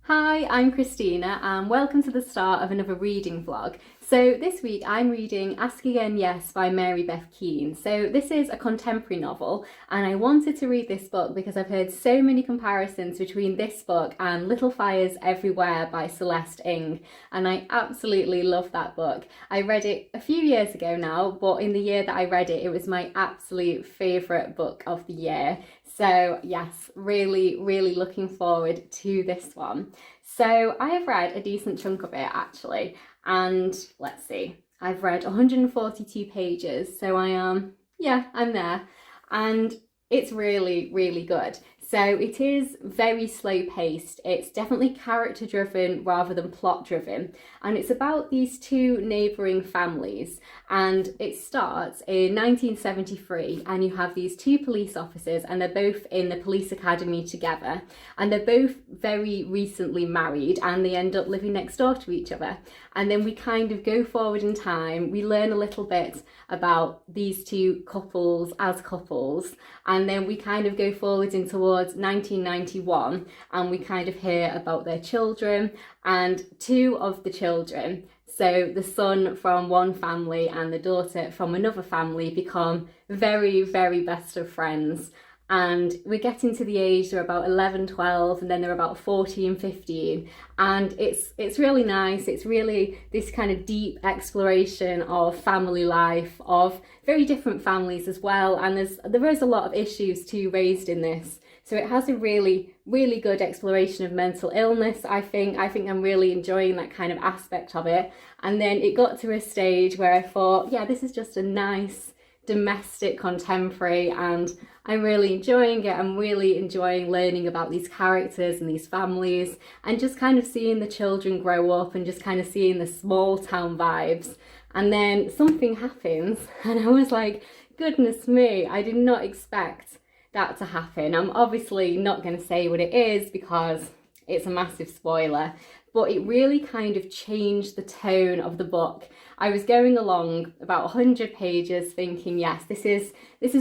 Hi, I'm Christina and welcome to the start of another reading vlog. So this week I'm reading Ask Again Yes by Beth Keane. So this is a contemporary novel and I wanted to read this book because I've heard so many comparisons between this book and Little Fires Everywhere by Celeste and I absolutely love that book. I read it a few years ago now, but in the year that I read it, it was my absolute favourite book of the year. So yes, really looking forward to this one. So I have read a decent chunk of it actually, and let's see, I've read 142 pages, so I'm there, and it's really good. So it is very slow paced. It's definitely character driven rather than plot driven. And it's about these two neighbouring families. And it starts in 1973 and you have these two police officers and they're both in the police academy together. And they're both very recently married and they end up living next door to each other. And then we kind of go forward in time. We learn a little bit about these two couples as couples. And then we kind of go forward in towards 1991 and we kind of hear about their children, and two of the children, so the son from one family and the daughter from another family, become very best of friends. And we're getting to the age they're about 11, 12, and then they're about 14, 15. And it's really nice. It's really this kind of deep exploration of family life, of very different families as well. And there is a lot of issues too raised in this. So it has a really good exploration of mental illness, I think. I'm really enjoying that kind of aspect of it. And then it got to a stage where I thought, yeah, this is just a nice domestic contemporary and I'm really enjoying it. I'm really enjoying learning about these characters and these families and just kind of seeing the children grow up and just kind of seeing the small town vibes. And then something happens and I was like, goodness me, I did not expect that to happen. I'm obviously not going to say what it is because it's a massive spoiler, but it really kind of changed the tone of the book. I was going along about 100 pages thinking, yes, this is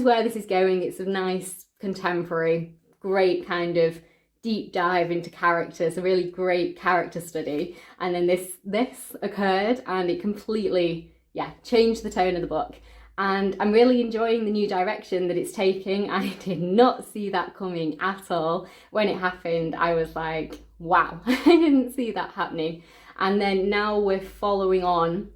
where this is going. It's a nice contemporary, great kind of deep dive into characters, a really great character study. And then this occurred and it completely, changed the tone of the book. And I'm really enjoying the new direction that it's taking. I did not see that coming at all. When it happened, I was like, wow, I didn't see that happening. And then now we're following on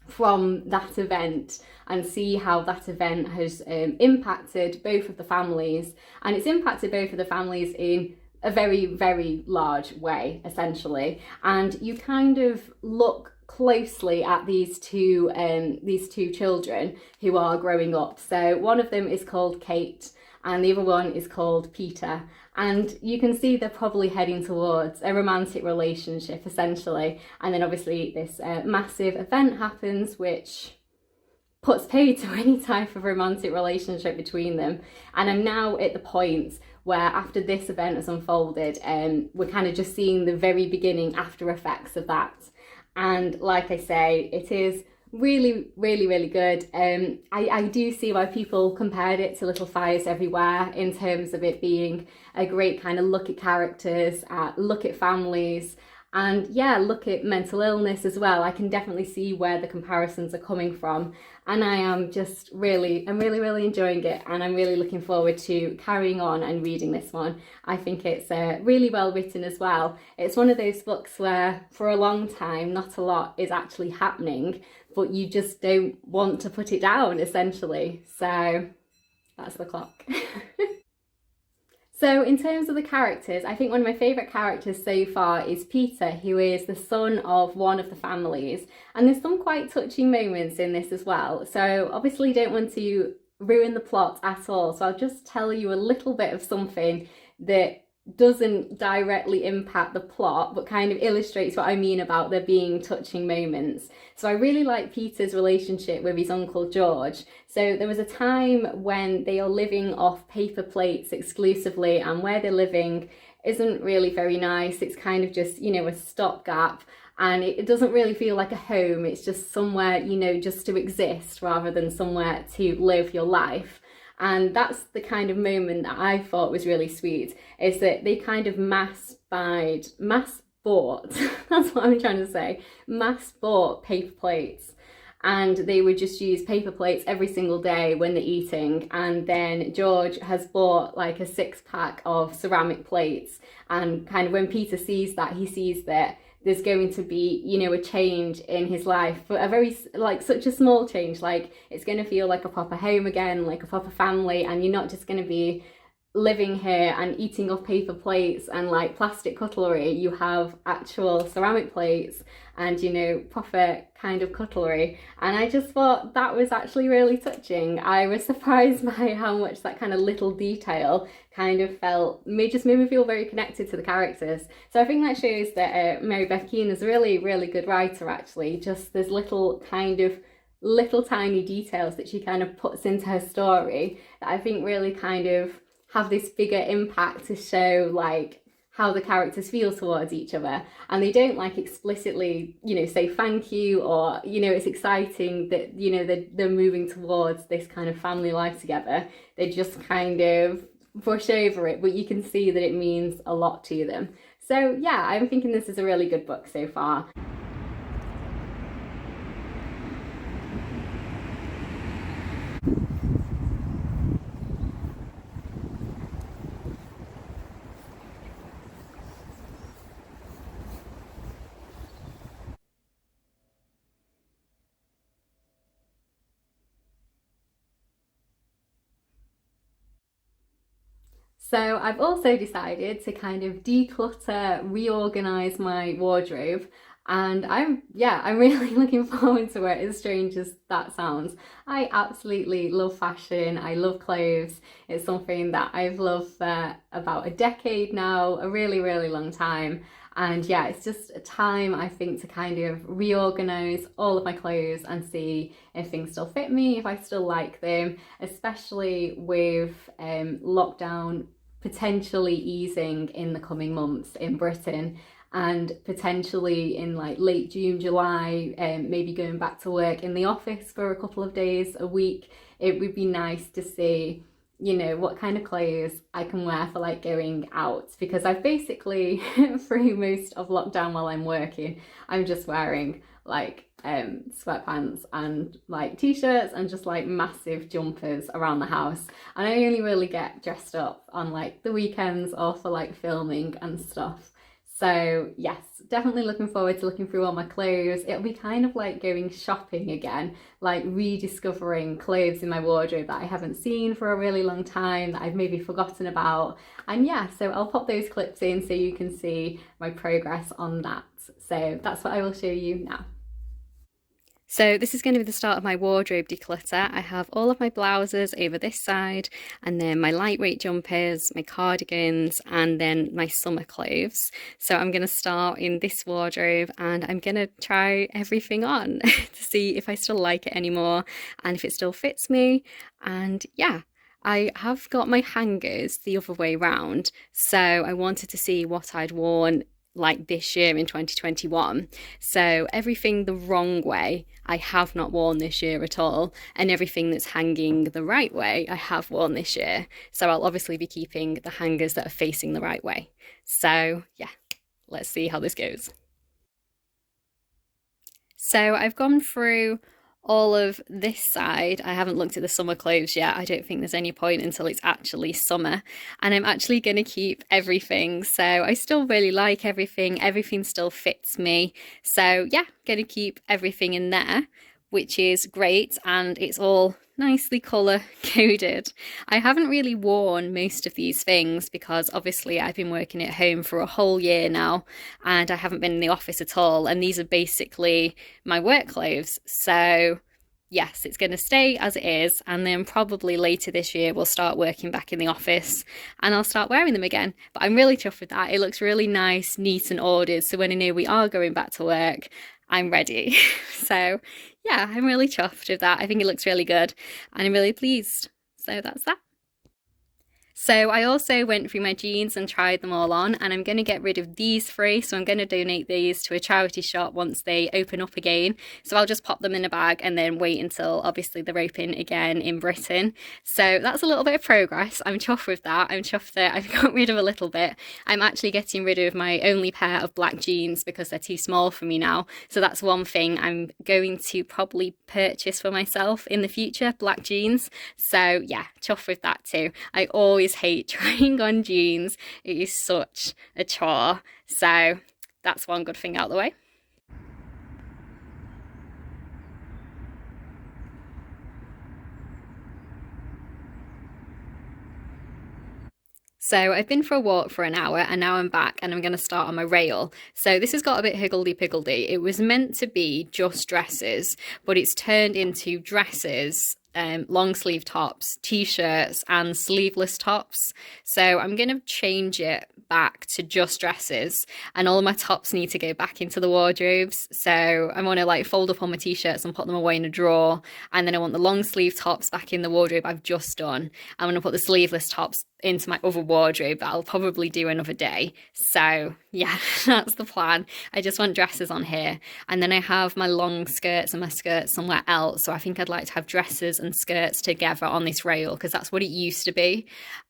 from that event and see how that event has impacted both of the families. And it's impacted both of the families in a very large way, essentially. And you kind of look closely at these two children who are growing up. So one of them is called Kate and the other one is called Peter, and you can see they're probably heading towards a romantic relationship essentially. And then obviously this massive event happens which puts paid to any type of romantic relationship between them. And I'm now at the point where after this event has unfolded, we're kind of just seeing the very beginning after effects of that. And like I say, it is really good. I do see why people compared it to Little Fires Everywhere in terms of it being a great kind of look at characters, look at families, and look at mental illness as well. I can definitely see where the comparisons are coming from. And I am just I'm really enjoying it. And I'm really looking forward to carrying on and reading this one. I think it's really well written as well. It's one of those books where for a long time, not a lot is actually happening, but you just don't want to put it down essentially. So that's the clock. So in terms of the characters, I think one of my favourite characters so far is Peter, who is the son of one of the families. And there's some quite touching moments in this as well. So obviously don't want to ruin the plot at all. So I'll just tell you a little bit of something that doesn't directly impact the plot, but kind of illustrates what I mean about there being touching moments. So I really like Peter's relationship with his uncle George. So there was a time when they are living off paper plates exclusively, and where they're living isn't really very nice. It's kind of just, a stopgap. And it doesn't really feel like a home. It's just somewhere, just to exist rather than somewhere to live your life. And that's the kind of moment that I thought was really sweet, is that they kind of mass bought, that's what I'm trying to say, mass bought paper plates. And they would just use paper plates every single day when they're eating. And then George has bought like a 6-pack of ceramic plates. And kind of when Peter sees that, he sees that there's going to be, you know, a change in his life, but a very, like, such a small change. Like, it's going to feel like a proper home again, like a proper family, and you're not just going to be living here and eating off paper plates and like plastic cutlery. You have actual ceramic plates and, you know, proper kind of cutlery. And I just thought that was actually really touching. I was surprised by how much that kind of little detail kind of just made me feel very connected to the characters. So I think that shows that Mary Beth Keane is a really, really good writer, actually. Just there's little tiny details that she kind of puts into her story that I think really kind of have this bigger impact to show like how the characters feel towards each other. And they don't like explicitly, you know, say thank you, or, you know, it's exciting that, you know, they're moving towards this kind of family life together. They just kind of brush over it, but you can see that it means a lot to them. So yeah, I'm thinking this is a really good book so far. So I've also decided to kind of declutter, reorganize my wardrobe, and I'm really looking forward to it, as strange as that sounds. I absolutely love fashion, I love clothes. It's something that I've loved for about a decade now, a really, really long time. And yeah, it's just a time, I think, to kind of reorganize all of my clothes and see if things still fit me, if I still like them, especially with lockdown potentially easing in the coming months in Britain, and potentially in like late June, July, maybe going back to work in the office for a couple of days a week. It would be nice to see, you know, what kind of clothes I can wear for like going out, because I've basically through most of lockdown while I'm working, I'm just wearing like sweatpants and like t-shirts and just like massive jumpers around the house, and I only really get dressed up on like the weekends or for like filming and stuff. So yes, definitely looking forward to looking through all my clothes. It'll be kind of like going shopping again, like rediscovering clothes in my wardrobe that I haven't seen for a really long time, that I've maybe forgotten about. And yeah, so I'll pop those clips in so you can see my progress on that. So that's what I will show you now. So this is going to be the start of my wardrobe declutter. I have all of my blouses over this side, and then my lightweight jumpers, my cardigans, and then my summer clothes. So I'm going to start in this wardrobe, and I'm going to try everything on to see if I still like it anymore and if it still fits me. And yeah, I have got my hangers the other way round, so I wanted to see what I'd worn like this year in 2021. So everything the wrong way I have not worn this year at all, and everything that's hanging the right way I have worn this year. So I'll obviously be keeping the hangers that are facing the right way. So yeah, let's see how this goes. So I've gone through all of this side. I haven't looked at the summer clothes yet. I don't think there's any point until it's actually summer, and I'm actually going to keep everything. So I still really like everything. Everything still fits me. So yeah, going to keep everything in there, which is great, and it's all nicely colour coded. I haven't really worn most of these things because obviously I've been working at home for a whole year now, and I haven't been in the office at all, and these are basically my work clothes. So yes, it's going to stay as it is, and then probably later this year we'll start working back in the office and I'll start wearing them again. But I'm really chuffed with that. It looks really nice, neat and ordered, so when I know we are going back to work, I'm ready. So yeah, I'm really chuffed with that. I think it looks really good and I'm really pleased. So that's that. So I also went through my jeans and tried them all on, and I'm going to get rid of these 3. So I'm going to donate these to a charity shop once they open up again. So I'll just pop them in a bag and then wait until obviously they're open again in Britain. So that's a little bit of progress. I'm chuffed with that. I'm chuffed that I've got rid of a little bit. I'm actually getting rid of my only pair of black jeans because they're too small for me now. So that's one thing I'm going to probably purchase for myself in the future, black jeans. So yeah, chuffed with that too. I always hate trying on jeans. It is such a chore. So that's one good thing out of the way. So I've been for a walk for an hour and now I'm back and I'm going to start on my rail. So this has got a bit higgledy-piggledy. It was meant to be just dresses, but it's turned into dresses, long sleeve tops, t-shirts and sleeveless tops. So I'm going to change it back to just dresses, and all of my tops need to go back into the wardrobes. So I want to like fold up all my t-shirts and put them away in a drawer, and then I want the long sleeve tops back in the wardrobe I've just done. I'm going to put the sleeveless tops into my other wardrobe that I'll probably do another day. So yeah, that's the plan. I just want dresses on here, and then I have my long skirts and my skirts somewhere else. So I think I'd like to have dresses and skirts together on this rail because that's what it used to be,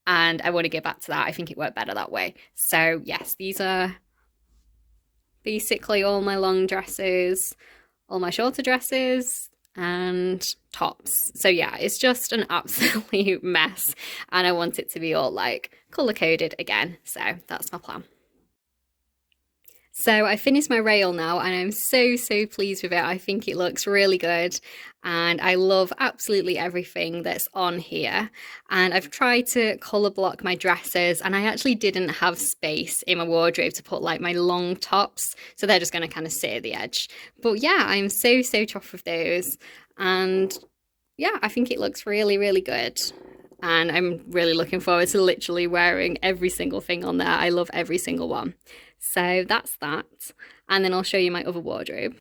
and I want to get back to that. I think it worked better that way. So yes, these are basically all my long dresses, all my shorter dresses and tops. So yeah, it's just an absolute mess, and I want it to be all like color coded again. So that's my plan. So I finished my rail now and I'm so pleased with it. I think it looks really good and I love absolutely everything that's on here. And I've tried to colour block my dresses, and I actually didn't have space in my wardrobe to put like my long tops, so they're just going to kind of sit at the edge. But yeah, I'm so chuffed with those, and yeah, I think it looks really good. And I'm really looking forward to literally wearing every single thing on there. I love every single one. So that's that. And then I'll show you my other wardrobe.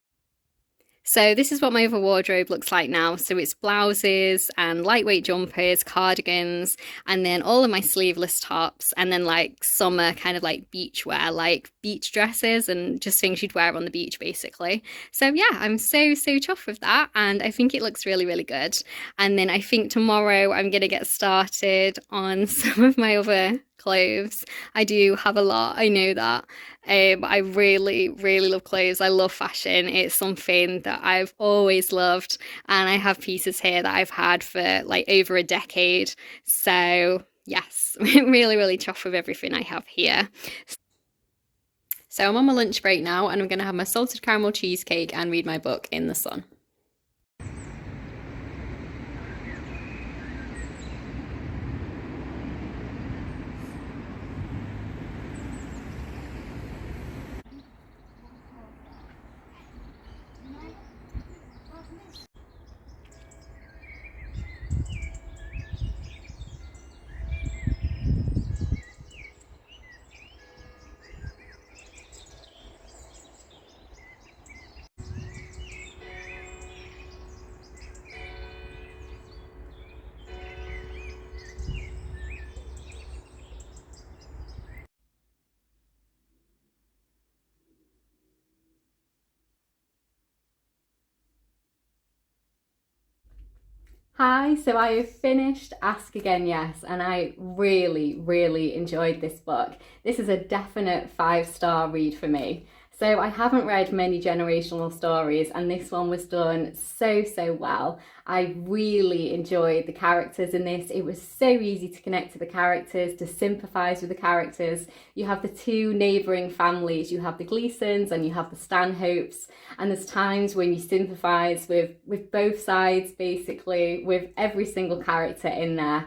So this is what my other wardrobe looks like now. So it's blouses and lightweight jumpers, cardigans, and then all of my sleeveless tops, and then like summer kind of like beach wear, like beach dresses and just things you'd wear on the beach basically. So yeah, I'm so chuffed with that, and I think it looks really good. And then I think tomorrow I'm gonna get started on some of my other clothes. I do have a lot, I know that. But I really love clothes. I love fashion. It's something that I've always loved, and I have pieces here that I've had for like over a decade. So yes, really chuffed with everything I have here. So I'm on my lunch break now, and I'm going to have my salted caramel cheesecake and read my book in the sun. Hi, so I have finished Ask Again Yes, and I really enjoyed this book. This is a definite 5-star read for me. So I haven't read many generational stories, and this one was done so well. I really enjoyed the characters in this. It was so easy to connect to the characters, to sympathise with the characters. You have the 2 neighbouring families. You have the Gleasons and you have the Stanhopes, and there's times when you sympathise with both sides, basically, with every single character in there.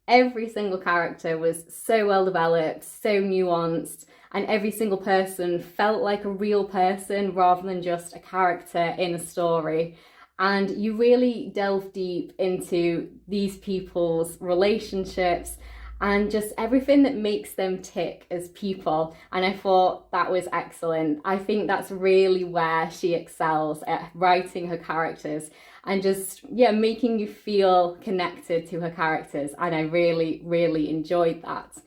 Every single character was so well developed, so nuanced, and every single person felt like a real person rather than just a character in a story. And you really delve deep into these people's relationships and just everything that makes them tick as people. And I thought that was excellent. I think that's really where she excels at writing her characters and just, yeah, making you feel connected to her characters. And I really, really enjoyed that.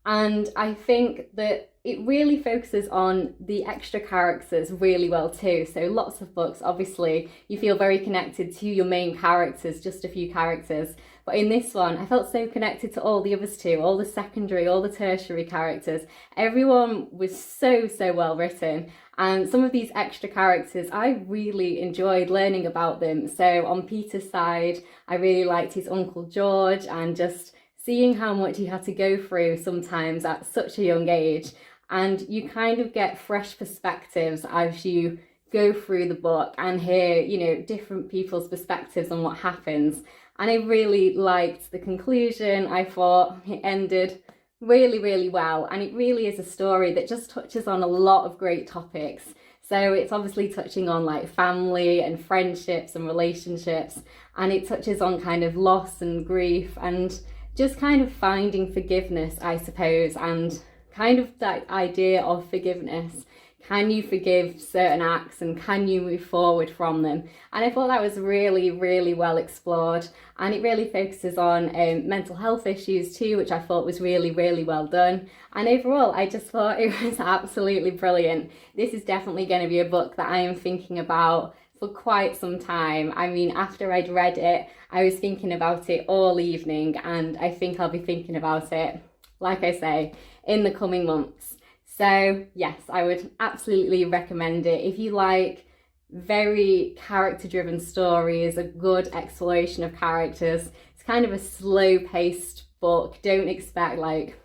And I think that it really focuses on the extra characters really well too. So lots of books, obviously, you feel very connected to your main characters, just a few characters. But in this one, I felt so connected to all the others too, all the secondary, all the tertiary characters. Everyone was so, so well written. And some of these extra characters, I really enjoyed learning about them. So on Peter's side, I really liked his Uncle George and just seeing how much he had to go through sometimes at such a young age. And you kind of get fresh perspectives as you go through the book and hear, you know, different people's perspectives on what happens. And I really liked the conclusion. I thought it ended really, really well. And it really is a story that just touches on a lot of great topics. So it's obviously touching on like family and friendships and relationships. And it touches on kind of loss and grief and just kind of finding forgiveness, I suppose, and kind of that idea of forgiveness. Can you forgive certain acts and can you move forward from them? And I thought that was really, really well explored. And it really focuses on mental health issues too, which I thought was really, really well done. And overall, I just thought it was absolutely brilliant. This is definitely going to be a book that I am thinking about for quite some time. I mean, after I'd read it, I was thinking about it all evening, and I think I'll be thinking about it, like I say, in the coming months. So yes, I would absolutely recommend it. If you like very character-driven stories, a good exploration of characters, it's kind of a slow-paced book. Don't expect like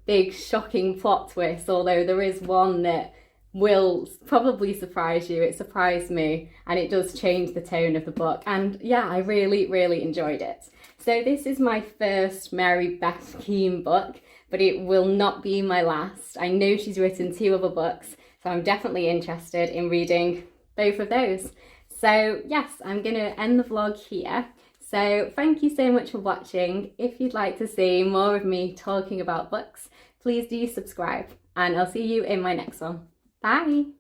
big shocking plot twists, although there is one that will probably surprise you. It surprised me, and it does change the tone of the book. And yeah, I really, really enjoyed it. So this is my first Mary Beth Keane book, but it will not be my last. I know she's written 2 other books, so I'm definitely interested in reading both of those. So yes, I'm going to end the vlog here. So thank you so much for watching. If you'd like to see more of me talking about books, please do subscribe, and I'll see you in my next one. Bye!